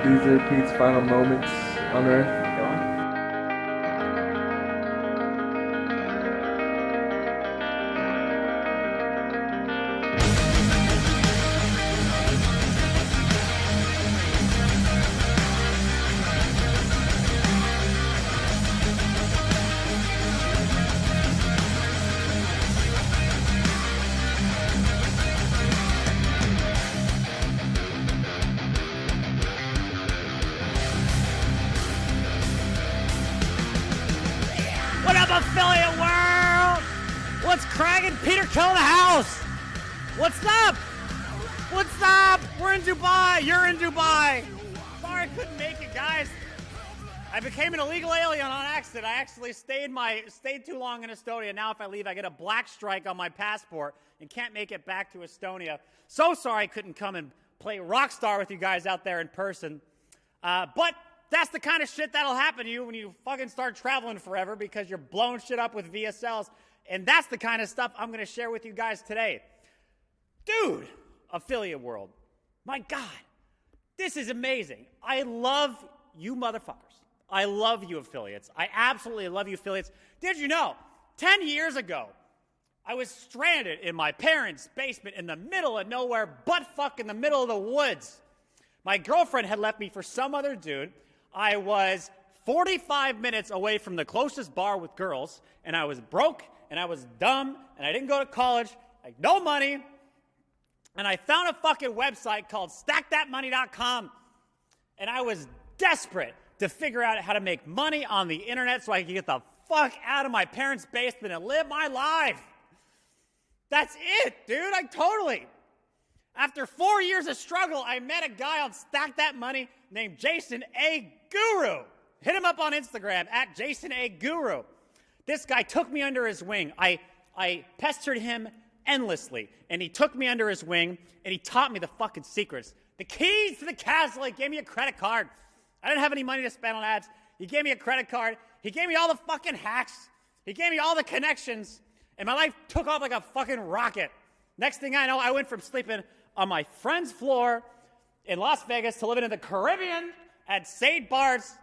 These are Pete's final moments on Earth. Go on. What up, affiliate world? What's cracking? Peter Kell in the house. What's up? What's up? We're in Dubai. You're in Dubai. Sorry I couldn't make it, guys. I became an illegal alien on accident. I actually stayed too long in Estonia. Now if I leave, I get a black strike on my passport and can't make it back to Estonia. So sorry I couldn't come and play Rockstar with you guys out there in person. But that's the kind of shit that'll happen to you when you fucking start traveling forever because you're blowing shit up with VSLs. And that's the kind of stuff I'm going to share with you guys today. Dude, affiliate world. My God, this is amazing. I love you motherfuckers. I love you affiliates. I absolutely love you affiliates. Did you know, 10 years ago, I was stranded in my parents' basement in the middle of nowhere, butt fuck in the middle of the woods. My girlfriend had left me for some other dude. I was 45 minutes away from the closest bar with girls, and I was broke, and I was dumb, and I didn't go to college, I had no money, and I found a fucking website called StackThatMoney.com, and I was desperate to figure out how to make money on the internet so I could get the fuck out of my parents' basement and live my life. That's it, dude. After 4 years of struggle, I met a guy on Stack That Money named Jason A. Guru. Hit him up on Instagram at Jason A. Guru. This guy took me under his wing. I pestered him endlessly, and he took me under his wing, and he taught me the fucking secrets. The keys to the castle. He gave me a credit card. I didn't have any money to spend on ads. He gave me a credit card. He gave me all the fucking hacks. He gave me all the connections, and my life took off like a fucking rocket. Next thing I know, I went from sleeping on my friend's floor in Las Vegas to living in the Caribbean at St. Bart's.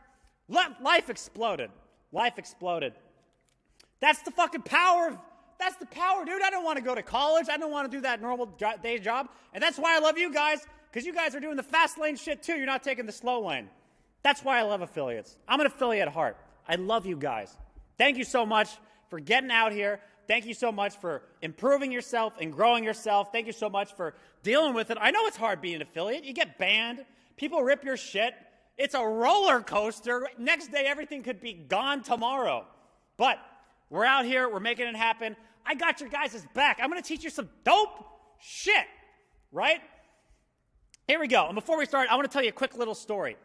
Life exploded. Life exploded. That's the fucking power. That's the power, dude. I don't want to go to college. I don't want to do that normal day job. And that's why I love you guys, because you guys are doing the fast lane shit too. You're not taking the slow lane. That's why I love affiliates. I'm an affiliate at heart. I love you guys. Thank you so much for getting out here. Thank you so much for improving yourself and growing yourself. Thank you so much for dealing with it. I know it's hard being an affiliate. You get banned. People rip your shit. It's a roller coaster. Next day, everything could be gone tomorrow. But we're out here. We're making it happen. I got your guys' back. I'm going to teach you some dope shit, right? Here we go. And before we start, I want to tell you a quick little story.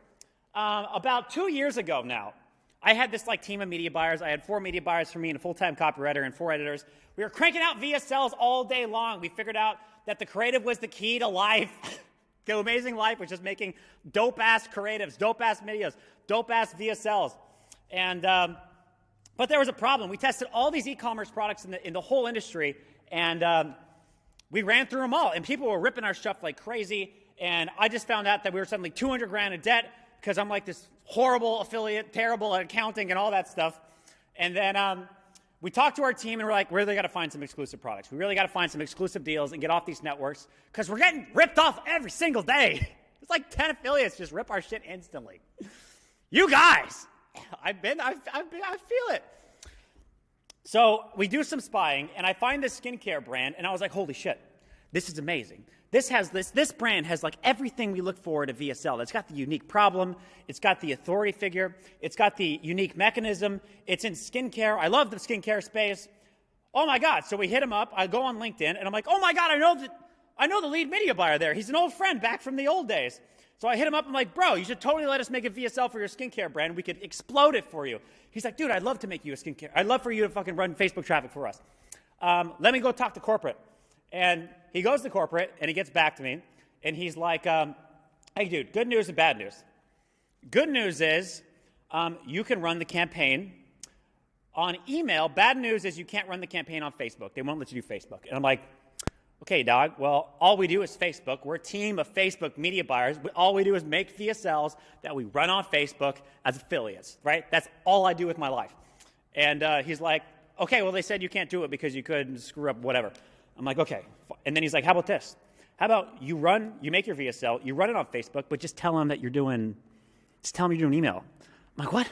About 2 years ago now, I had this team of media buyers. I had 4 media buyers for me and a full-time copywriter and 4 editors. We were cranking out VSLs all day long. We figured out that the creative was the key to life. The amazing life was just making dope-ass creatives, dope-ass videos, dope-ass VSLs. And but there was a problem. We tested all these e-commerce products in the whole industry, and we ran through them all. And people were ripping our stuff like crazy. And I just found out that we were suddenly 200 grand in debt because I'm like this horrible affiliate, terrible at accounting and all that stuff. And then we talked to our team, and we're like, we really got to find some exclusive products. We really got to find some exclusive deals and get off these networks because we're getting ripped off every single day. It's like 10 affiliates just rip our shit instantly. You guys, I feel it. So we do some spying, and I find this skincare brand, and I was like, holy shit, this is amazing. This brand has everything we look for at a VSL. It's got the unique problem. It's got the authority figure. It's got the unique mechanism. It's in skincare. I love the skincare space. Oh my God. So we hit him up. I go on LinkedIn and I'm like, oh my God, I know the lead media buyer there. He's an old friend back from the old days. So I hit him up. I'm like, bro, you should totally let us make a VSL for your skincare brand. We could explode it for you. He's like, dude, I'd love to make you a skincare. I'd love for you to fucking run Facebook traffic for us. Let me go talk to corporate. And he goes to corporate, and he gets back to me, and he's like, hey, dude, good news and bad news. Good news is you can run the campaign on email. Bad news is you can't run the campaign on Facebook. They won't let you do Facebook. And I'm like, Okay, dog, well, all we do is Facebook. We're a team of Facebook media buyers. All we do is make VSLs that we run on Facebook as affiliates, right? That's all I do with my life. And he's like, okay, well, they said you can't do it because you could screw up whatever. I'm like, okay. And then he's like, how about this? How about you make your VSL, you run it on Facebook, but just tell them that you're doing email. I'm like, what?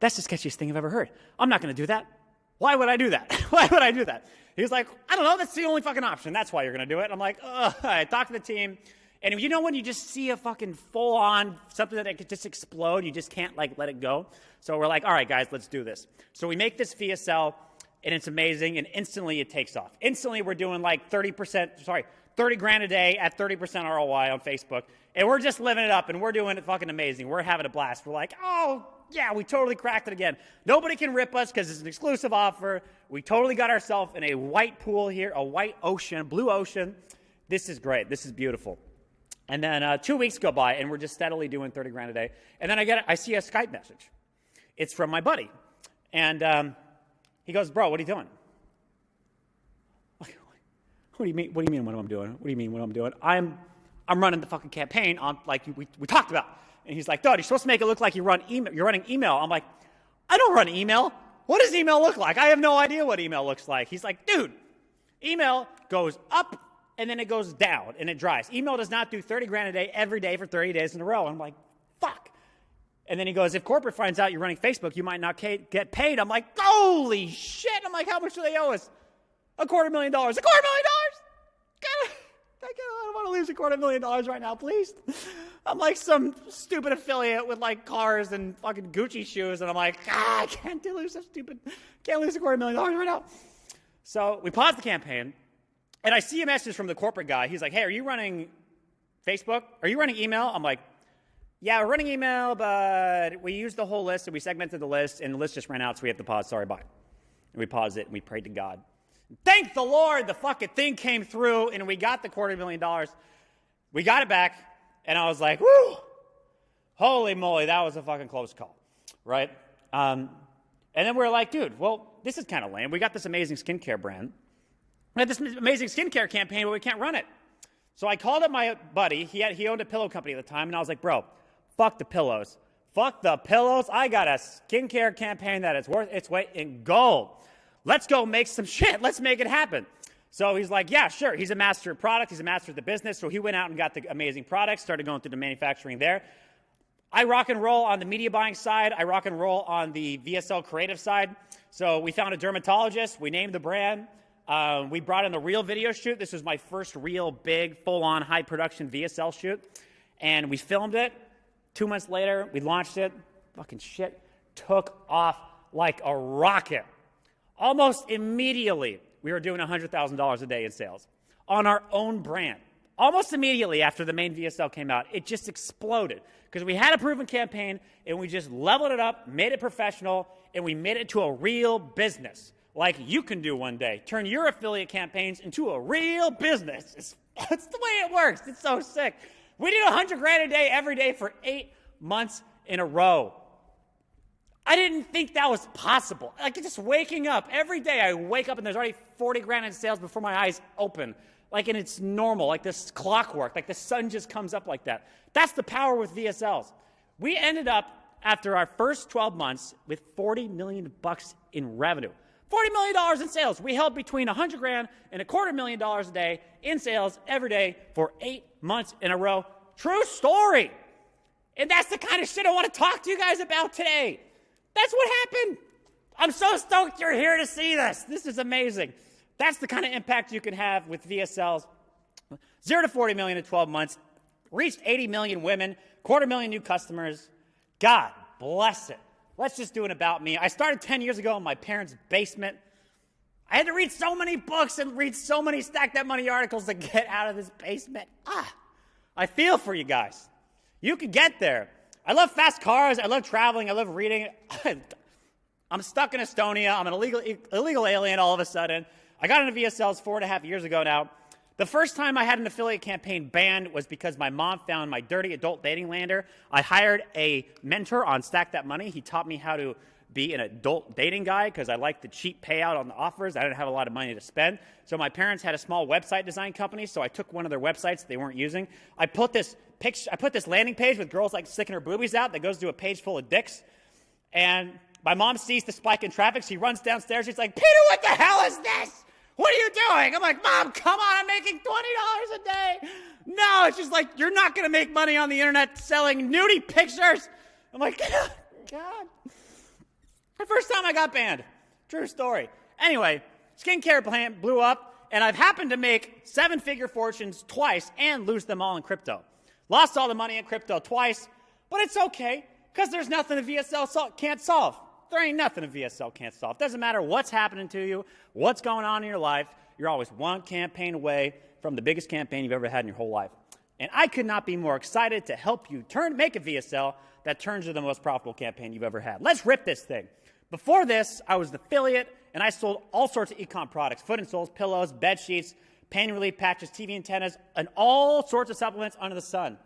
That's the sketchiest thing I've ever heard. I'm not going to do that. Why would I do that? Why would I do that? He's like, I don't know. That's the only fucking option. That's why you're going to do it. I'm like, ugh. I talk to the team. And you know when you just see a fucking full-on something that could just explode, you just can't, like, let it go? So we're like, all right, guys, let's do this. So we make this VSL, and it's amazing, and instantly it takes off. Instantly we're doing, like, 30 grand a day at 30% ROI on Facebook. And we're just living it up, and we're doing it fucking amazing. We're having a blast. We're like, oh, yeah, we totally cracked it again. Nobody can rip us because it's an exclusive offer. We totally got ourselves in a white pool here, a white ocean, blue ocean. This is great. This is beautiful. And then 2 weeks go by, and we're just steadily doing 30 grand a day. And then I see a Skype message. It's from my buddy. And he goes, bro, what are you doing? What do you mean? What do you mean what I'm doing? What do you mean what I'm doing? I'm running the fucking campaign on like we talked about. And he's like, dude, you're supposed to make it look like you're running email. I'm like, I don't run email. What does email look like? I have no idea what email looks like. He's like, dude, email goes up and then it goes down and it dries. Email does not do 30 grand a day every day for 30 days in a row. I'm like, fuck. And then he goes, if corporate finds out you're running Facebook, you might not get paid. I'm like, holy shit. I'm like, how much do they owe us? $250,000. $250,000? God, I don't want to lose $250,000 right now, please. I'm like some stupid affiliate with like cars and fucking Gucci shoes, and I'm like, I can't lose $250,000 right now. So we pause the campaign, and I see a message from the corporate guy. He's like, hey, are you running Facebook? Are you running email? I'm like, yeah, we're running email, but we used the whole list, and we segmented the list, and the list just ran out, so we have to pause. Sorry, bye. And we paused it, and we prayed to God. Thank the Lord, the fucking thing came through, and we got the $250,000. We got it back, and I was like, whoo, holy moly, that was a fucking close call, right? And then we were like, dude, well, this is kind of lame. We got this amazing skincare brand. We had this amazing skincare campaign, but we can't run it. So I called up my buddy. He owned a pillow company at the time, and I was like, bro, fuck the pillows. Fuck the pillows. I got a skincare campaign that is worth its weight in gold. Let's go make some shit. Let's make it happen. So he's like, yeah, sure. He's a master of product. He's a master of the business. So he went out and got the amazing products, started going through the manufacturing there. I rock and roll on the media buying side. I rock and roll on the VSL creative side. So we found a dermatologist. We named the brand. We brought in the real video shoot. This was my first real big, full-on, high-production VSL shoot. And we filmed it. 2 months later, we launched it. Fucking shit took off like a rocket. Almost immediately, we were doing $100,000 a day in sales on our own brand. Almost immediately after the main VSL came out, it just exploded because we had a proven campaign and we just leveled it up, made it professional, and we made it to a real business like you can do one day. Turn your affiliate campaigns into a real business. It's the way it works. It's so sick. We did $100,000 a day every day for 8 months in a row. I didn't think that was possible. Like just waking up every day, I wake up and there's already $40,000 in sales before my eyes open. Like, and it's normal, like this clockwork, like the sun just comes up like that. That's the power with VSLs. We ended up after our first 12 months with $40 million in revenue. $40 million in sales. We held between $100,000 and $250,000 a day in sales every day for 8 months in a row. True story. And that's the kind of shit I want to talk to you guys about today. That's what happened. I'm so stoked you're here to see this. This is amazing. That's the kind of impact you can have with VSLs. 0 to 40 million in 12 months. Reached 80 million women. 250,000 new customers. God bless it. Let's just do it about me. I started 10 years ago in my parents' basement. I had to read so many books and read so many Stack That Money articles to get out of this basement. I feel for you guys. You could get there. I love fast cars. I love traveling. I love reading. I'm stuck in Estonia. I'm an illegal alien all of a sudden. I got into VSLs 4.5 years ago now. The first time I had an affiliate campaign banned was because my mom found my dirty adult dating lander. I hired a mentor on Stack That Money. He taught me how to be an adult dating guy because I liked the cheap payout on the offers. I didn't have a lot of money to spend. So my parents had a small website design company, so I took one of their websites they weren't using. I put this landing page with girls like sticking her boobies out that goes to a page full of dicks. And my mom sees the spike in traffic. She runs downstairs. She's like, Peter, what the hell is this? What are you doing? I'm like, Mom, come on. I'm making $20 a day. No, it's just like, you're not going to make money on the internet selling nudie pictures. I'm like, God. The first time I got banned. True story. Anyway, skincare plant blew up, and I've happened to make 7-figure fortunes twice and lose them all in crypto. Lost all the money in crypto twice, but it's okay, because there's nothing a VSL can't solve. There ain't nothing a VSL can't solve. Doesn't matter what's happening to you, what's going on in your life, you're always one campaign away from the biggest campaign you've ever had in your whole life. And I could not be more excited to help you make a VSL that turns into the most profitable campaign you've ever had. Let's rip this thing. Before this, I was an affiliate, and I sold all sorts of e-com products, foot and soles, pillows, bed sheets, pain relief patches, TV antennas, and all sorts of supplements under the sun.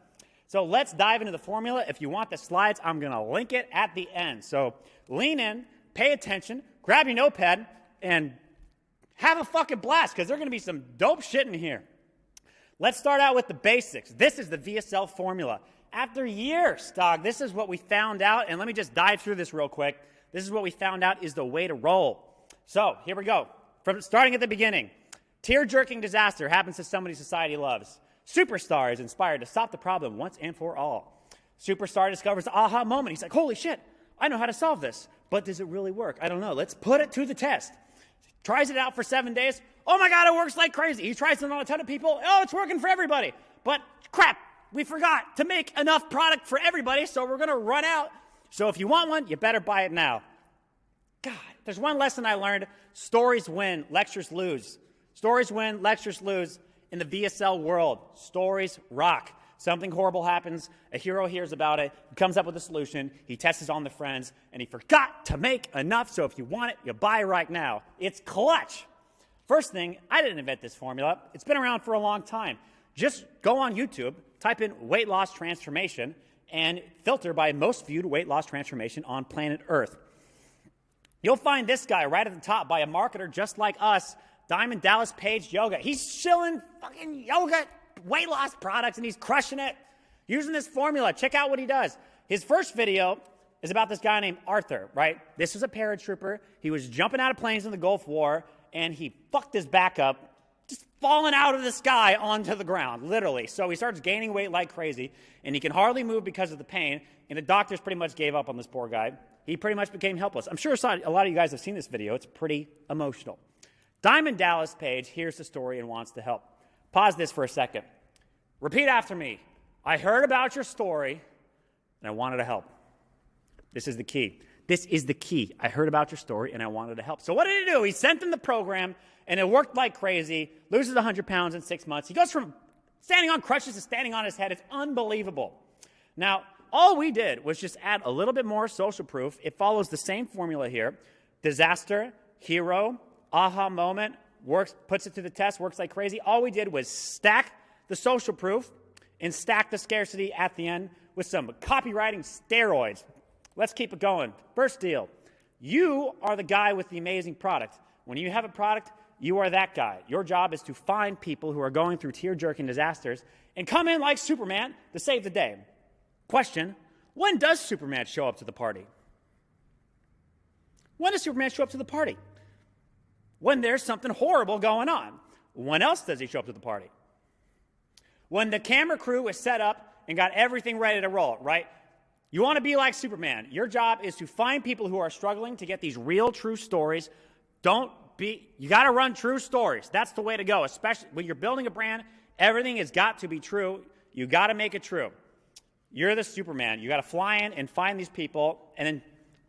So let's dive into the formula. If you want the slides, I'm going to link it at the end. So lean in, pay attention, grab your notepad, and have a fucking blast, because there's going to be some dope shit in here. Let's start out with the basics. This is the VSL formula. After years, dog, this is what we found out, and let me just dive through this real quick. This is what we found out is the way to roll. So here we go. From starting at the beginning, tear-jerking disaster happens to somebody society loves. Superstar is inspired to stop the problem once and for all. Superstar discovers the aha moment. He's like, holy shit, I know how to solve this. But does it really work? I don't know. Let's put it to the test. Tries it out for 7 days. Oh my God, it works like crazy. He tries it on a ton of people. Oh, it's working for everybody. But crap, we forgot to make enough product for everybody, so we're going to run out. So if you want one, you better buy it now. God, there's one lesson I learned. Stories win, lectures lose. Stories win, lectures lose. In the VSL world, stories rock. Something horrible happens, a hero hears about it, he comes up with a solution, he tests it on the friends, and he forgot to make enough, so if you want it, you buy it right now. It's clutch. First thing, I didn't invent this formula. It's been around for a long time. Just go on YouTube, type in weight loss transformation, and filter by most viewed weight loss transformation on planet Earth. You'll find this guy right at the top by a marketer just like us, Diamond Dallas Page Yoga. He's shilling fucking yoga weight loss products, and he's crushing it using this formula. Check out what he does. His first video is about this guy named Arthur, right? This was a paratrooper. He was jumping out of planes in the Gulf War, and he fucked his back up, just falling out of the sky onto the ground, literally. So he starts gaining weight like crazy, and he can hardly move because of the pain, and the doctors pretty much gave up on this poor guy. He pretty much became helpless. I'm sure a lot of you guys have seen this video. It's pretty emotional. Diamond Dallas Page hears the story and wants to help. Pause this for a second. Repeat after me. I heard about your story, and I wanted to help. This is the key. This is the key. I heard about your story, and I wanted to help. So what did he do? He sent them the program, and it worked like crazy. Loses 100 pounds in 6 months. He goes from standing on crutches to standing on his head. It's unbelievable. Now, all we did was just add a little bit more social proof. It follows the same formula here. Disaster, hero, aha moment, works, puts it to the test, works like crazy. All we did was stack the social proof and stack the scarcity at the end with some copywriting steroids. Let's keep it going. First deal. You are the guy with the amazing product. When you have a product, you are that guy. Your job is to find people who are going through tear-jerking disasters and come in like Superman to save the day. Question, when does Superman show up to the party? When does Superman show up to the party? When there's something horrible going on. When else does he show up to the party? When the camera crew is set up and got everything ready to roll, right? You want to be like Superman. Your job is to find people who are struggling to get these real, true stories. You got to run true stories. That's the way to go, especially when you're building a brand. Everything has got to be true. You got to make it true. You're the Superman. You got to fly in and find these people and then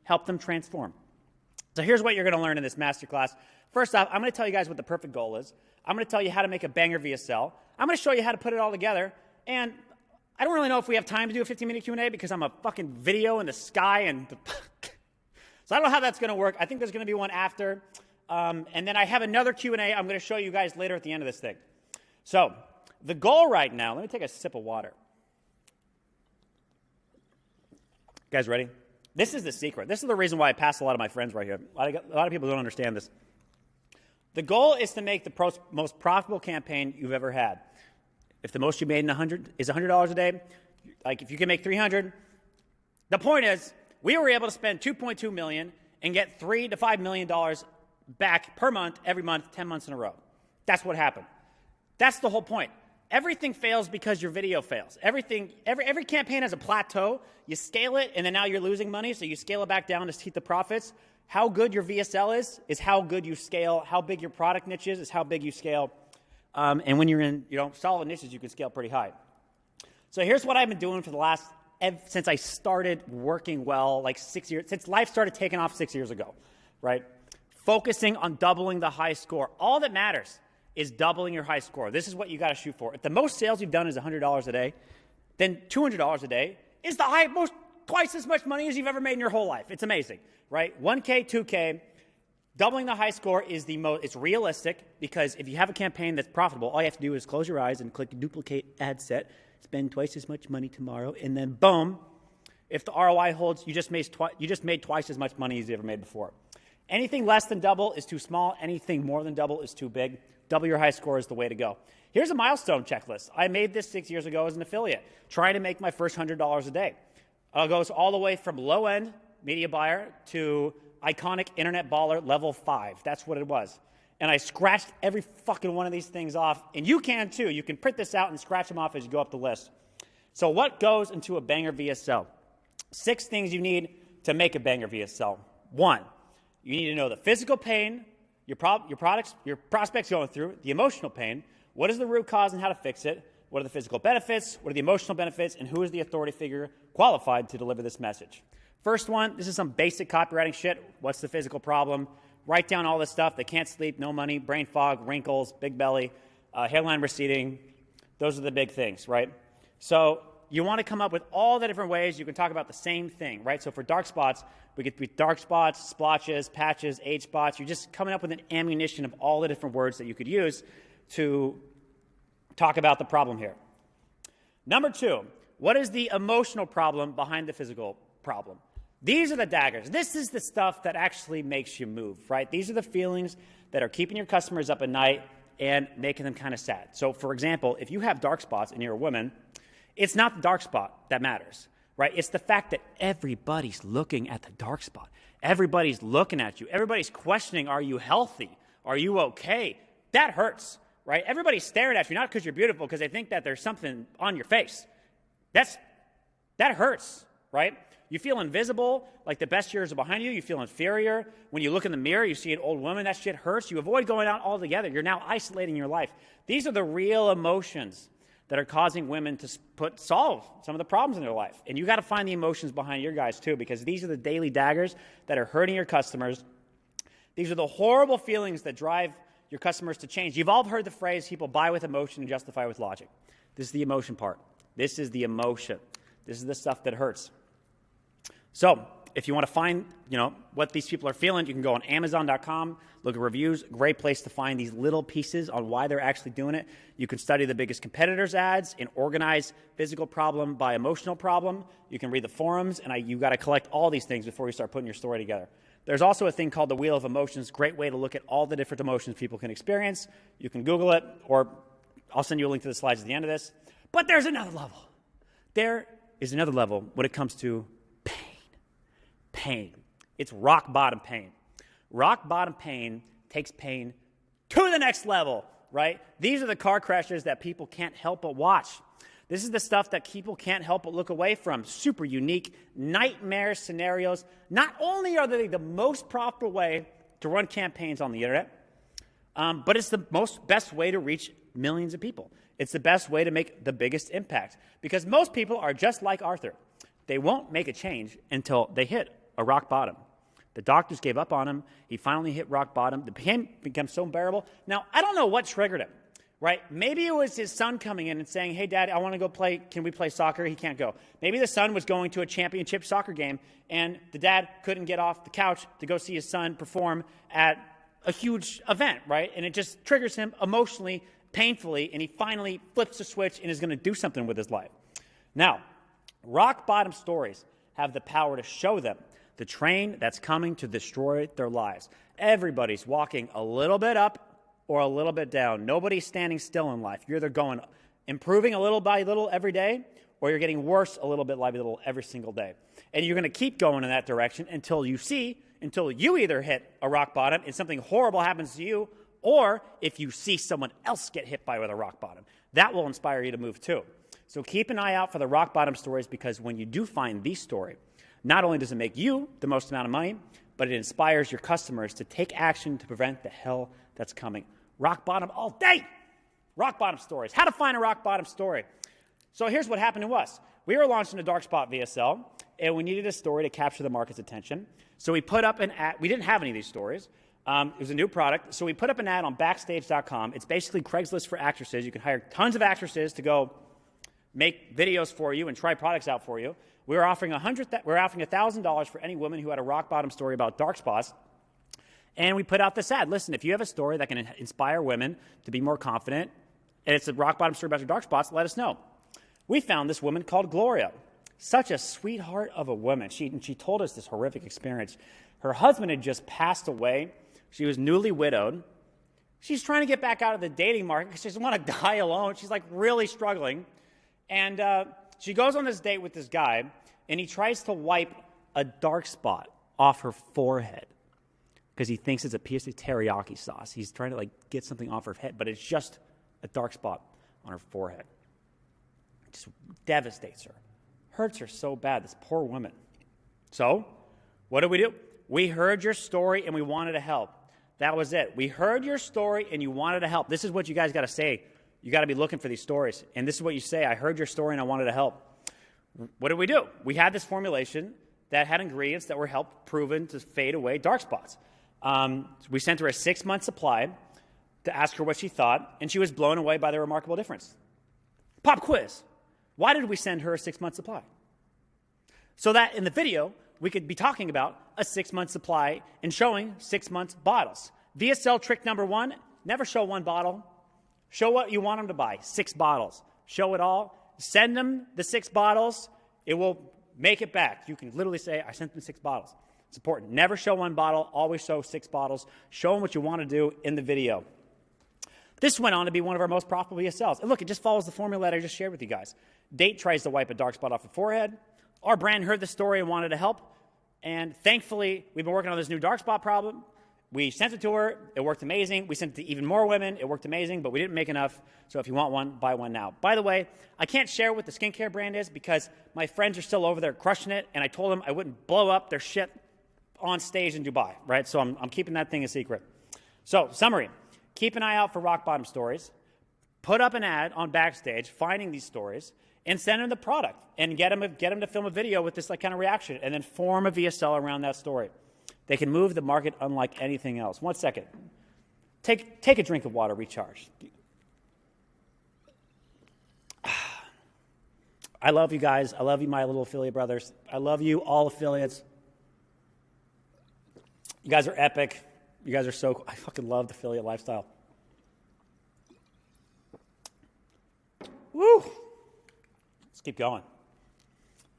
help them transform. So here's what you're going to learn in this masterclass. First off, I'm going to tell you guys what the perfect goal is. I'm going to tell you how to make a banger VSL. I'm going to show you how to put it all together. And I don't really know if we have time to do a 15-minute Q&A because I'm a fucking video in the sky. So I don't know how that's going to work. I think there's going to be one after. And then I have another Q&A I'm going to show you guys later at the end of this thing. So the goal right now, let me take a sip of water. You guys ready? This is the secret. This is the reason why I pass a lot of my friends right here. A lot of people don't understand this. The goal is to make the most profitable campaign you've ever had. If the most you made in is $100 a day, like if you can make 300, the point is we were able to spend $2.2 million and get $3 to $5 million back per month, every month, 10 months in a row. That's what happened. That's the whole point. Everything fails because your video fails. Every campaign has a plateau. You scale it, and then now you're losing money, so you scale it back down to keep the profits. How good your VSL is how good you scale. How big your product niche is how big you scale. And when you're in solid niches, you can scale pretty high. So here's what I've been doing for the last, since I started working well, like 6 years, since life started taking off 6 years ago, right? Focusing on doubling the high score. All that matters is doubling your high score. This is what you got to shoot for. If the most sales you've done is $100 a day, then $200 a day is twice as much money as you've ever made in your whole life. It's amazing, right? 1K, 2K. Doubling the high score is it's realistic, because if you have a campaign that's profitable, all you have to do is close your eyes and click duplicate ad set, spend twice as much money tomorrow, and then boom, if the ROI holds, you just made twice as much money as you ever made before. Anything less than double is too small. Anything more than double is too big. Double your high score is the way to go. Here's a milestone checklist. I made this 6 years ago as an affiliate, trying to make my first $100 a day. It goes all the way from low-end media buyer to iconic internet baller level 5. That's what it was. And I scratched every fucking one of these things off. And you can too. You can print this out and scratch them off as you go up the list. So what goes into a banger VSL? 6 things you need to make a banger VSL. 1, you need to know the physical pain your prospects going through, the emotional pain. What is the root cause and how to fix it? What are the physical benefits? What are the emotional benefits? And who is the authority figure qualified to deliver this message? First one, this is some basic copywriting shit. What's the physical problem? Write down all this stuff. They can't sleep, no money, brain fog, wrinkles, big belly, hairline receding. Those are the big things, right? So you want to come up with all the different ways you can talk about the same thing, right? So for dark spots, we could be dark spots, splotches, patches, age spots. You're just coming up with an ammunition of all the different words that you could use to talk about the problem here. Number 2, what is the emotional problem behind the physical problem? These are the daggers. This is the stuff that actually makes you move, right? These are the feelings that are keeping your customers up at night and making them kind of sad. So, for example, if you have dark spots and you're a woman, it's not the dark spot that matters, right? It's the fact that everybody's looking at the dark spot. Everybody's looking at you. Everybody's questioning, are you healthy? Are you okay? That hurts, right? Everybody's staring at you, not because you're beautiful, because they think that there's something on your face. That hurts, right? You feel invisible, like the best years are behind you. You feel inferior. When you look in the mirror, you see an old woman. That shit hurts. You avoid going out altogether. You're now isolating your life. These are the real emotions that are causing women to solve some of the problems in their life. And you got to find the emotions behind your guys too, because these are the daily daggers that are hurting your customers. These are the horrible feelings that drive your customers to change. You've all heard the phrase, people buy with emotion and justify with logic. This is the emotion part. This is the emotion. This is the stuff that hurts. So if you want to find, what these people are feeling, you can go on Amazon.com, look at reviews. Great place to find these little pieces on why they're actually doing it. You can study the biggest competitors' ads and organize physical problem by emotional problem. You can read the forums, and you got to collect all these things before you start putting your story together. There's also a thing called the Wheel of Emotions. Great way to look at all the different emotions people can experience. You can Google it, or I'll send you a link to the slides at the end of this. But there's another level. There is another level when it comes to pain. It's rock bottom pain. Rock bottom pain takes pain to the next level, right? These are the car crashes that people can't help but watch. This is the stuff that people can't help but look away from. Super unique, nightmare scenarios. Not only are they the most profitable way to run campaigns on the internet, but it's the best way to reach millions of people. It's the best way to make the biggest impact, because most people are just like Arthur. They won't make a change until they hit a rock bottom. The doctors gave up on him. He finally hit rock bottom. The pain became so unbearable. Now, I don't know what triggered him, right? Maybe it was his son coming in and saying, hey, Dad, I want to go play. Can we play soccer? He can't go. Maybe the son was going to a championship soccer game, and the dad couldn't get off the couch to go see his son perform at a huge event, right? And it just triggers him emotionally, painfully, and he finally flips the switch and is going to do something with his life. Now, rock bottom stories have the power to show them the train that's coming to destroy their lives. Everybody's walking a little bit up or a little bit down. Nobody's standing still in life. You're either improving a little by little every day, or you're getting worse a little bit by little every single day. And you're going to keep going in that direction until you either hit a rock bottom and something horrible happens to you, or if you see someone else get hit by with a rock bottom. That will inspire you to move too. So keep an eye out for the rock bottom stories, because when you do find the story, not only does it make you the most amount of money, but it inspires your customers to take action to prevent the hell that's coming. Rock bottom all day. Rock bottom stories. How to find a rock bottom story. So here's what happened to us. We were launching a dark spot VSL, and we needed a story to capture the market's attention. So we put up an ad. We didn't have any of these stories. It was a new product. So we put up an ad on Backstage.com. It's basically Craigslist for actresses. You can hire tons of actresses to go make videos for you and try products out for you. We were offering $1,000 for any woman who had a rock bottom story about dark spots. And we put out this ad. Listen, if you have a story that can inspire women to be more confident, and it's a rock bottom story about your dark spots, let us know. We found this woman called Gloria. Such a sweetheart of a woman. She told us this horrific experience. Her husband had just passed away. She was newly widowed. She's trying to get back out of the dating market because she doesn't want to die alone. She's like really struggling. And she goes on this date with this guy, and he tries to wipe a dark spot off her forehead because he thinks it's a piece of teriyaki sauce. He's trying to get something off her head, but it's just a dark spot on her forehead. It just devastates her. Hurts her so bad, this poor woman. So, what do? We heard your story and we wanted to help. That was it. We heard your story and you wanted to help. This is what you guys got to say. You got to be looking for these stories. And this is what you say. I heard your story and I wanted to help. What do? We had this formulation that had ingredients that were proven to fade away dark spots. We sent her a 6-month supply to ask her what she thought, and she was blown away by the remarkable difference. Pop quiz. Why did we send her a 6-month supply? So that in the video, we could be talking about a 6-month supply and showing 6-month bottles. VSL trick number 1, never show 1 bottle. Show what you want them to buy, 6 bottles. Show it all. Send them the 6 bottles. It will make it back. You can literally say, I sent them 6 bottles. It's important. Never show 1 bottle. Always show 6 bottles. Show them what you want to do in the video. This went on to be one of our most profitable VSLs. And look, it just follows the formula that I just shared with you guys. Date tries to wipe a dark spot off the forehead. Our brand heard the story and wanted to help. And thankfully, we've been working on this new dark spot problem. We sent it to her. It worked amazing. We sent it to even more women. It worked amazing, but we didn't make enough. So if you want one, buy one now. By the way, I can't share what the skincare brand is because my friends are still over there crushing it, and I told them I wouldn't blow up their shit on stage in Dubai, right? So I'm keeping that thing a secret. So, summary. Keep an eye out for rock bottom stories. Put up an ad on Backstage, finding these stories, and send them the product, and get them to film a video with this kind of reaction, and then form a VSL around that story. They can move the market unlike anything else. 1 second. Take a drink of water, recharge. I love you guys. I love you, my little affiliate brothers. I love you, all affiliates. You guys are epic. You guys are so cool. I fucking love the affiliate lifestyle. Woo! Let's keep going.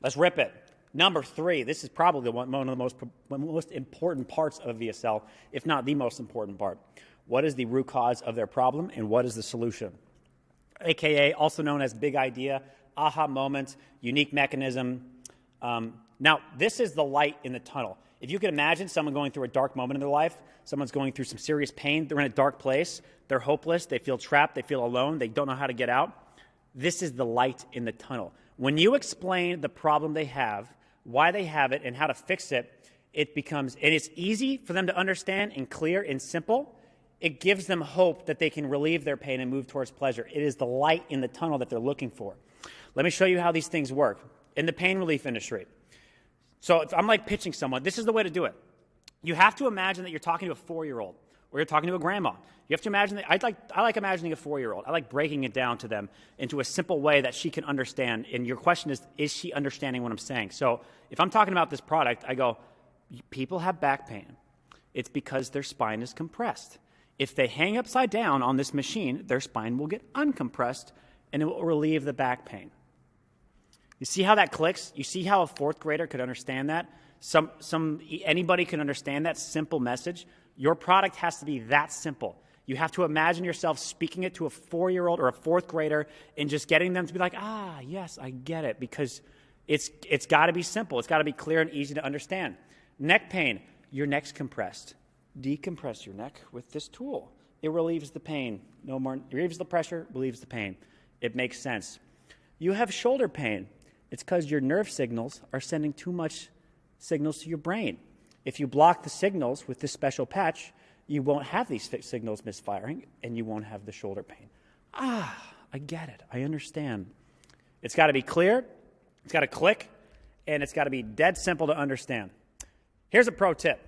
Let's rip it. Number 3, this is probably one of the most important parts of a VSL, if not the most important part. What is the root cause of their problem, and what is the solution? AKA, also known as big idea, aha moment, unique mechanism. Now, this is the light in the tunnel. If you can imagine someone going through a dark moment in their life, someone's going through some serious pain, they're in a dark place, they're hopeless, they feel trapped, they feel alone, they don't know how to get out. This is the light in the tunnel. When you explain the problem they have, why they have it, and how to fix it, and it's easy for them to understand and clear and simple. It gives them hope that they can relieve their pain and move towards pleasure. It is the light in the tunnel that they're looking for. Let me show you how these things work in the pain relief industry. So if I'm pitching someone, this is the way to do it. You have to imagine that you're talking to a 4-year-old or you're talking to a grandma. You have to imagine that I like imagining a 4-year-old. I like breaking it down to them into a simple way that she can understand. And your question is she understanding what I'm saying? So if I'm talking about this product, I go, people have back pain. It's because their spine is compressed. If they hang upside down on this machine, their spine will get uncompressed and it will relieve the back pain. You see how that clicks? You see how a fourth grader could understand that? Anybody can understand that simple message. Your product has to be that simple. You have to imagine yourself speaking it to a 4-year-old or a fourth grader and just getting them to be like, yes, I get it, because it's got to be simple. It's got to be clear and easy to understand. Neck pain, your neck's compressed. Decompress your neck with this tool. It relieves the pain. No more, relieves the pressure, relieves the pain. It makes sense. You have shoulder pain. It's because your nerve signals are sending too much signals to your brain. If you block the signals with this special patch, you won't have these signals misfiring, and you won't have the shoulder pain. I get it. I understand. It's got to be clear, it's got to click, and it's got to be dead simple to understand. Here's a pro tip.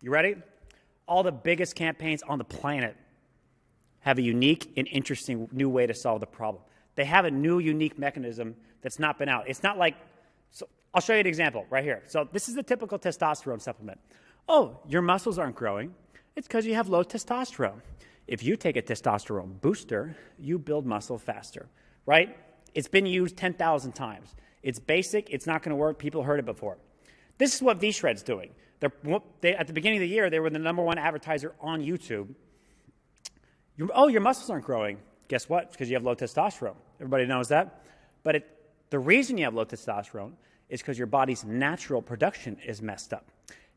You ready? All the biggest campaigns on the planet have a unique and interesting new way to solve the problem. They have a new, unique mechanism that's not been out. It's not like, so I'll show you an example right here. So this is the typical testosterone supplement. Oh, your muscles aren't growing. It's because you have low testosterone. If you take a testosterone booster, you build muscle faster, right? It's been used 10,000 times. It's basic. It's not going to work. People heard it before. This is what V-Shred's doing. At the beginning of the year, they were the #1 advertiser on YouTube. Your muscles aren't growing. Guess what? It's because you have low testosterone. Everybody knows that. But the reason you have low testosterone is because your body's natural production is messed up.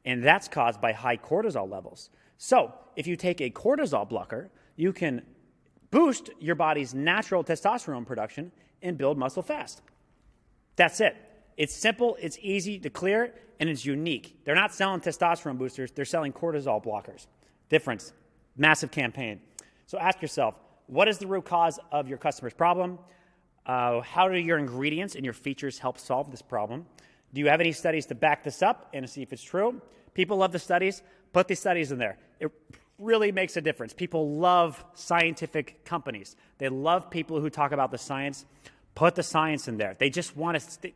And that's caused by high cortisol levels. So if you take a cortisol blocker, you can boost your body's natural testosterone production and build muscle fast. That's it. It's simple, it's easy to clear, and it's unique. They're not selling testosterone boosters, they're selling cortisol blockers. Difference, massive campaign. So ask yourself, what is the root cause of your customer's problem? How do your ingredients and your features help solve this problem? Do you have any studies to back this up and to see if it's true? People love the studies. Put these studies in there. It really makes a difference. People love scientific companies. They love people who talk about the science. Put the science in there. They just want to,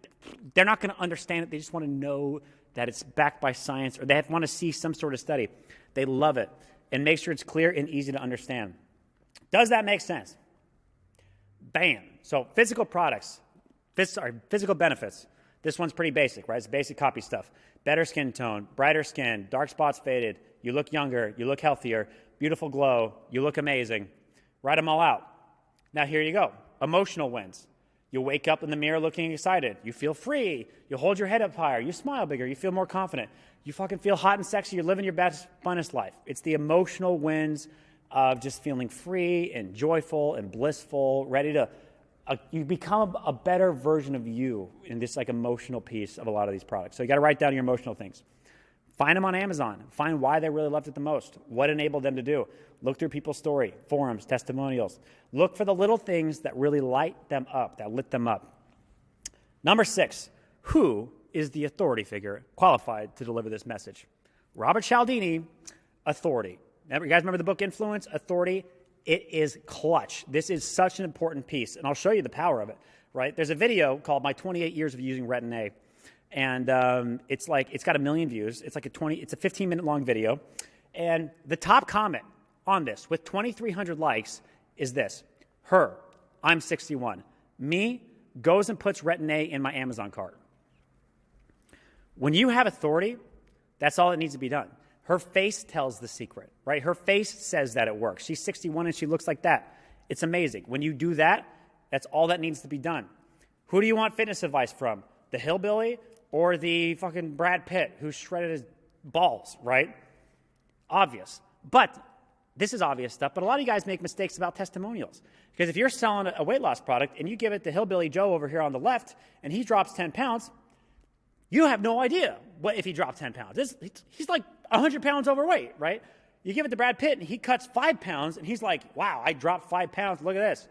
they're not going to understand it. They just want to know that it's backed by science, or they want to see some sort of study. They love it. And make sure it's clear and easy to understand. Does that make sense? Bam. So physical products, physical benefits. This one's pretty basic, right? It's basic copy stuff. Better skin tone, brighter skin, dark spots faded, you look younger, you look healthier, beautiful glow, you look amazing. Write them all out. Now here you go. Emotional wins. You wake up in the mirror looking excited. You feel free. You hold your head up higher. You smile bigger. You feel more confident. You fucking feel hot and sexy. You're living your best, funnest life. It's the emotional wins of just feeling free and joyful and blissful, ready to you become a better version of you in this like emotional piece of a lot of these products. So you got to write down your emotional things. Find them on Amazon. Find why they really loved it the most. What enabled them to do. Look through people's story, forums, testimonials. Look for the little things that really light them up, that lit them up. Number 6, who is the authority figure qualified to deliver this message? Robert Cialdini, authority. You guys remember the book Influence? Authority. It is clutch. This is such an important piece, and I'll show you the power of it, right? There's a video called My 28 Years of Using Retin-A, and it's got 1 million views. It's a 15-minute long video, and the top comment on this with 2,300 likes is this: her, I'm 61. Me, goes and puts Retin-A in my Amazon cart. When you have authority, that's all that needs to be done. Her face tells the secret, right? Her face says that it works. She's 61 and she looks like that. It's amazing. When you do that, that's all that needs to be done. Who do you want fitness advice from? The hillbilly or the fucking Brad Pitt who shredded his balls, right? Obvious. But this is obvious stuff, but a lot of you guys make mistakes about testimonials. Because if you're selling a weight loss product and you give it to hillbilly Joe over here on the left and he drops 10 pounds, you have no idea what if he dropped 10 pounds. He's like 100 pounds overweight, right? You give it to Brad Pitt and he cuts 5 pounds and he's like, wow, I dropped 5 pounds. Look at this.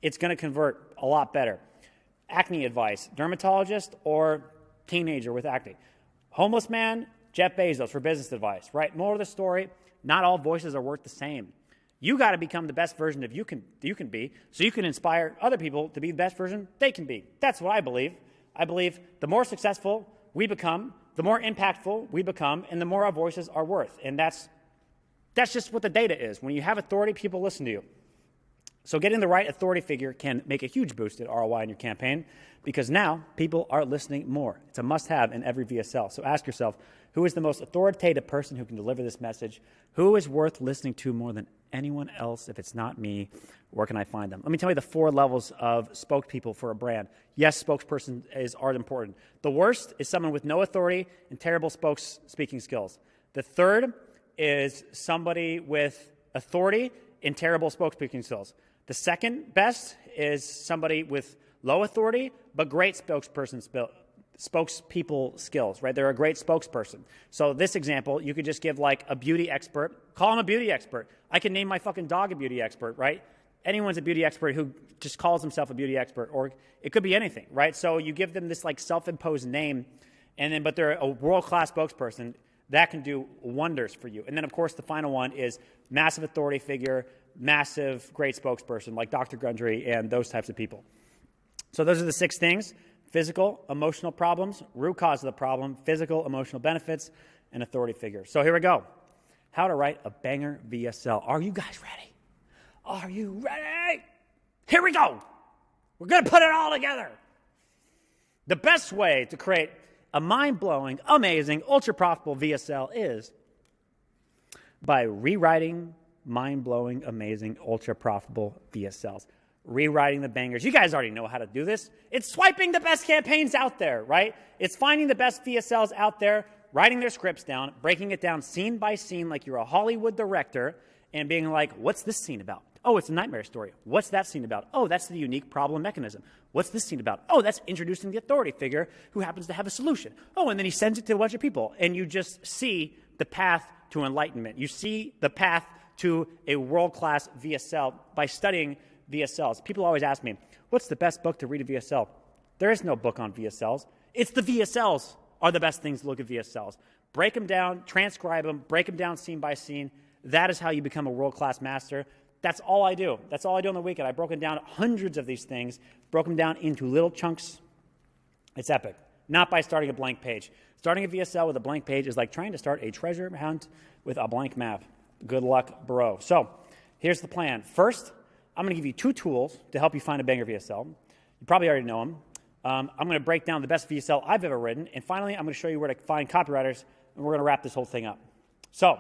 It's going to convert a lot better. Acne advice, dermatologist or teenager with acne. Homeless man, Jeff Bezos for business advice, right? More of the story, not all voices are worth the same. You got to become the best version of you can be so you can inspire other people to be the best version they can be. That's what I believe. I believe the more successful we become, the more impactful we become, and the more our voices are worth. And that's just what the data is. When you have authority, people listen to you. So getting the right authority figure can make a huge boost in ROI in your campaign because now people are listening more. It's a must-have in every VSL. So ask yourself, who is the most authoritative person who can deliver this message? Who is worth listening to more than anyone else? If it's not me, where can I find them? Let me tell you the 4 levels of spokespeople for a brand. Yes, spokesperson are important. The worst is someone with no authority and terrible speaking skills. The third is somebody with authority and terrible spokespeople skills. The second best is somebody with low authority but great spokespeople skills, right? They're a great spokesperson. So this example, you could just give like a beauty expert, call him a beauty expert. I can name my fucking dog a beauty expert, right? Anyone's a beauty expert who just calls himself a beauty expert, or it could be anything, right? So you give them this like self-imposed name, and then but they're a world-class spokesperson. That can do wonders for you. And then, of course, the final one is massive authority figure, massive great spokesperson like Dr. Gundry and those types of people. So those are the 6 things: physical, emotional problems, root cause of the problem, physical, emotional benefits, and authority figure. So here we go. How to write a banger VSL. Are you guys ready? Are you ready? Here we go. We're going to put it all together. The best way to create a mind-blowing, amazing, ultra-profitable VSL is by rewriting mind-blowing, amazing, ultra-profitable VSLs. Rewriting the bangers. You guys already know how to do this. It's swiping the best campaigns out there, right? It's finding the best VSLs out there, writing their scripts down, breaking it down scene by scene like you're a Hollywood director, and being like, what's this scene about? Oh, it's a nightmare story. What's that scene about? Oh, that's the unique problem mechanism. What's this scene about? Oh, that's introducing the authority figure who happens to have a solution. Oh, and then he sends it to a bunch of people, and you just see the path to enlightenment. You see the path to a world-class VSL by studying VSLs. People always ask me, what's the best book to read a VSL? There is no book on VSLs. It's the VSLs are the best things to look at VSLs. Break them down, transcribe them, break them down scene by scene. That is how you become a world-class master. That's all I do. That's all I do on the weekend. I've broken down hundreds of these things, broken them down into little chunks. It's epic. Not by starting a blank page. Starting a VSL with a blank page is like trying to start a treasure hunt with a blank map. Good luck, bro. So here's the plan. First, I'm going to give you 2 tools to help you find a banger VSL. You probably already know them. I'm going to break down the best VSL I've ever written. And finally, I'm going to show you where to find copywriters, and we're going to wrap this whole thing up. So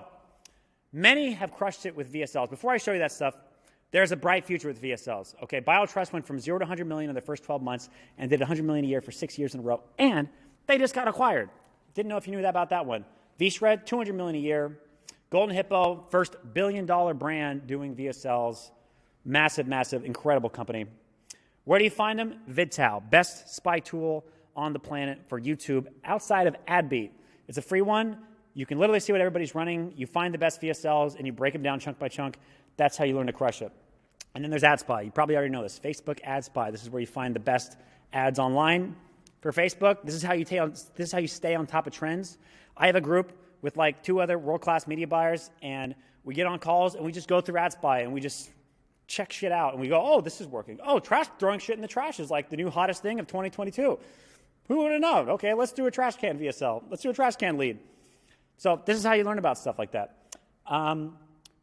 many have crushed it with VSLs. Before I show you that stuff, there's a bright future with VSLs. Okay, BioTrust went from 0 to 100 million in their first 12 months and did 100 million a year for 6 years in a row. And they just got acquired. Didn't know if you knew that about that one. VShred, 200 million a year. Golden Hippo, first billion-dollar brand doing VSLs. Massive, massive, incredible company. Where do you find them? VidTal, best spy tool on the planet for YouTube outside of AdBeat. It's a free one. You can literally see what everybody's running. You find the best VSLs, and you break them down chunk by chunk. That's how you learn to crush it. And then there's AdSpy. You probably already know this. Facebook AdSpy. This is where you find the best ads online for Facebook. This is how you stay on top of trends. I have a group with like 2 other world-class media buyers, and we get on calls, and we just go through AdSpy, and we just check shit out. And we go, oh, this is working. Oh, throwing shit in the trash is like the new hottest thing of 2022. Who would have known? Okay, let's do a trash can VSL. Let's do a trash can lead. So this is how you learn about stuff like that.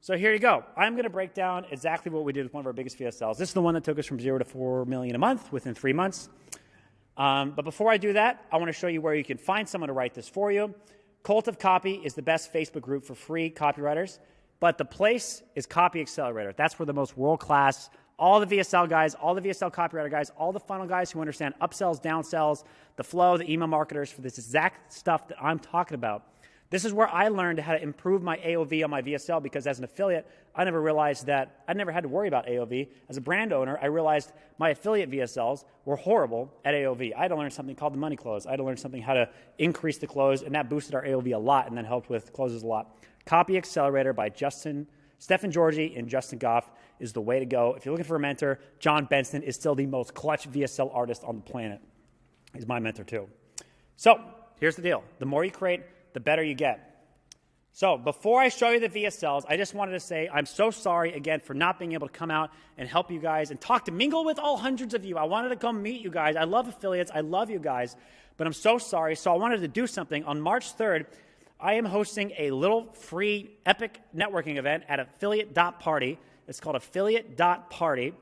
So here you go. I'm going to break down exactly what we did with one of our biggest VSLs. This is the one that took us from 0 to 4 million a month within 3 months. But before I do that, I want to show you where you can find someone to write this for you. Cult of Copy is the best Facebook group for free copywriters. But the place is Copy Accelerator. That's where the most world-class, all the VSL guys, all the VSL copywriter guys, all the funnel guys who understand upsells, downsells, the flow, the email marketers for this exact stuff that I'm talking about. This is where I learned how to improve my AOV on my VSL because as an affiliate, I never realized that I never had to worry about AOV. As a brand owner, I realized my affiliate VSLs were horrible at AOV. I had to learn something called the money close. I had to learn something how to increase the close, and that boosted our AOV a lot and then helped with closes a lot. Copy Accelerator by Stephen Georgi and Justin Goff is the way to go. If you're looking for a mentor, John Benson is still the most clutch VSL artist on the planet. He's my mentor too. So here's the deal. The more you create, the better you get. So before I show you the VSLs, I just wanted to say I'm so sorry again for not being able to come out and help you guys and mingle with all hundreds of you. I wanted to come meet you guys. I love affiliates. I love you guys, but I'm so sorry. So I wanted to do something. On March 3rd, I am hosting a little free epic networking event at affiliate.party. It's called affiliate.party.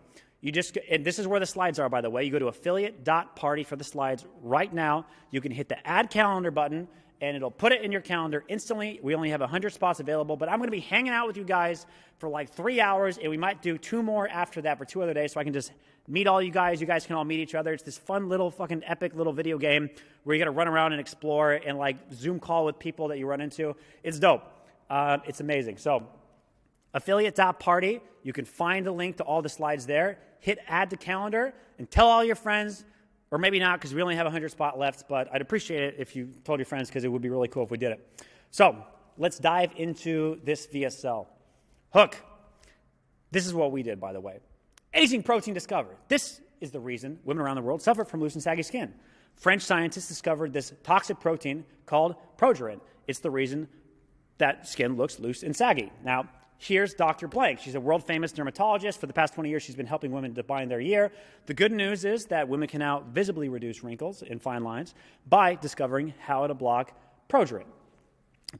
And this is where the slides are, by the way. You go to affiliate.party for the slides right now. You can hit the add calendar button, and it'll put it in your calendar instantly. We only have 100 spots available, but I'm going to be hanging out with you guys for like 3 hours, and we might do 2 more after that for 2 other days, so I can just meet all you guys. You guys can all meet each other. It's this fun little fucking epic little video game where you got to run around and explore and like Zoom call with people that you run into. It's dope. It's amazing. So affiliate.party. You can find the link to all the slides there. Hit add to calendar and tell all your friends, or maybe not because we only have 100 spots left, but I'd appreciate it if you told your friends because it would be really cool if we did it. So let's dive into this VSL. Hook. This is what we did, by the way. Aging protein discovered. This is the reason women around the world suffer from loose and saggy skin. French scientists discovered this toxic protein called progerin. It's the reason that skin looks loose and saggy. Now, here's Dr. Blank. She's a world-famous dermatologist. For the past 20 years, she's been helping women define their year. The good news is that women can now visibly reduce wrinkles and fine lines by discovering how to block progerin.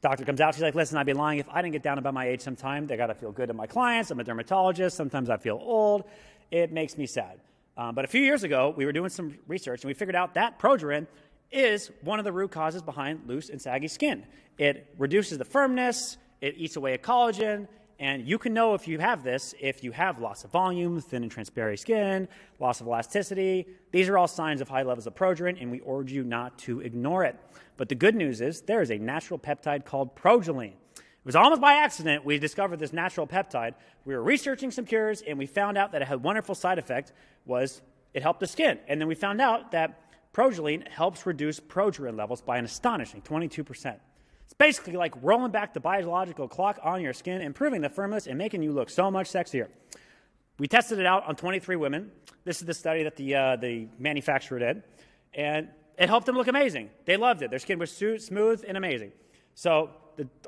Doctor comes out, she's like, listen, I'd be lying if I didn't get down about my age sometime. They got to feel good to my clients. I'm a dermatologist. Sometimes I feel old. It makes me sad. But a few years ago, we were doing some research, and we figured out that progerin is one of the root causes behind loose and saggy skin. It reduces the firmness, it eats away at collagen, and you can know if you have this if you have loss of volume, thin and transparent skin, loss of elasticity. These are all signs of high levels of progerin, and we urge you not to ignore it. But the good news is there is a natural peptide called progeline. It was almost by accident we discovered this natural peptide. We were researching some cures, and we found out that it had a wonderful side effect was it helped the skin. And then we found out that progeline helps reduce progerin levels by an astonishing 22%. It's basically like rolling back the biological clock on your skin, improving the firmness, and making you look so much sexier. We tested it out on 23 women. This is the study that the manufacturer did, and it helped them look amazing. They loved it. Their skin was smooth and amazing. So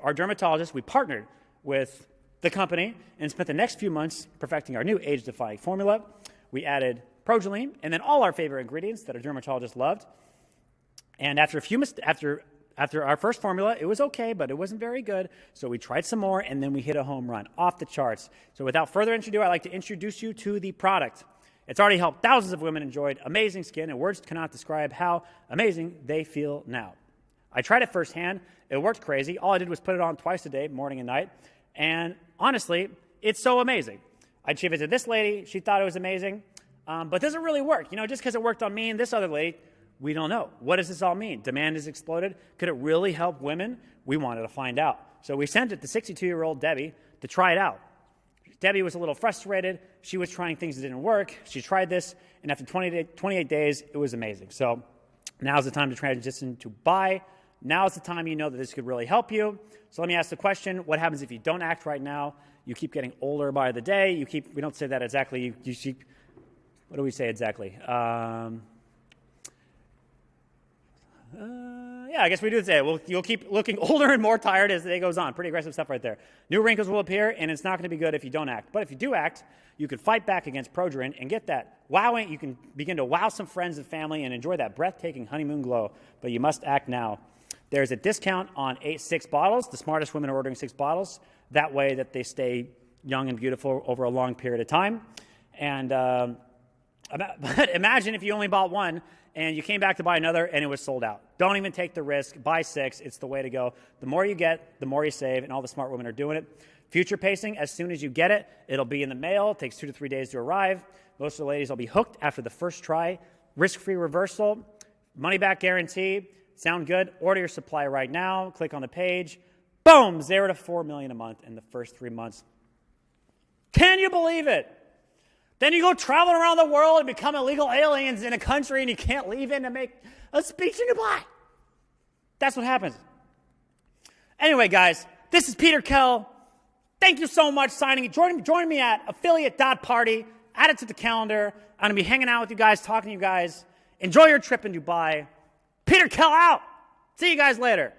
our dermatologist, we partnered with the company and spent the next few months perfecting our new age-defying formula. We added progeline and then all our favorite ingredients that our dermatologist loved. And after our first formula, it was okay, but it wasn't very good. So we tried some more, and then we hit a home run off the charts. So without further ado, I'd like to introduce you to the product. It's already helped thousands of women enjoy amazing skin, and words cannot describe how amazing they feel now. I tried it firsthand. It worked crazy. All I did was put it on twice a day, morning and night. And honestly, it's so amazing. I gave it to this lady. She thought it was amazing. But does it really work? You know, just because it worked on me and this other lady, we don't know. What does this all mean? Demand has exploded. Could it really help women? We wanted to find out. So we sent it to 62-year-old Debbie to try it out. Debbie was a little frustrated. She was trying things that didn't work. She tried this, and after 28 days, it was amazing. So now's the time to transition to buy. Now is the time you know that this could really help you. So let me ask the question, what happens if you don't act right now? You keep getting older by the day. We don't say that exactly. You keep, what do we say exactly? Yeah, I guess we do say it. Well, you'll keep looking older and more tired as the day goes on. Pretty aggressive stuff right there. New wrinkles will appear, and it's not going to be good if you don't act. But if you do act, you can fight back against progerin and get that wowing. You can begin to wow some friends and family and enjoy that breathtaking honeymoon glow. But you must act now. There's a discount on 6 bottles. The smartest women are ordering 6 bottles. That way that they stay young and beautiful over a long period of time. And but imagine if you only bought one and you came back to buy another and it was sold out. Don't even take the risk. Buy 6. It's the way to go. The more you get, the more you save, and all the smart women are doing it. Future pacing, as soon as you get it, it'll be in the mail. It takes 2 to 3 days to arrive. Most of the ladies will be hooked after the first try. Risk-free reversal, money-back guarantee. Sound good? Order your supply right now. Click on the page. Boom! 0 to $4 million a month in the first 3 months. Can you believe it? Then you go traveling around the world and become illegal aliens in a country and you can't leave in to make a speech in Dubai. That's what happens. Anyway, guys, this is Peter Kell. Thank you so much signing. Join me at affiliate.party. Add it to the calendar. I'm going to be hanging out with you guys, talking to you guys. Enjoy your trip in Dubai. Peter Kell out. See you guys later.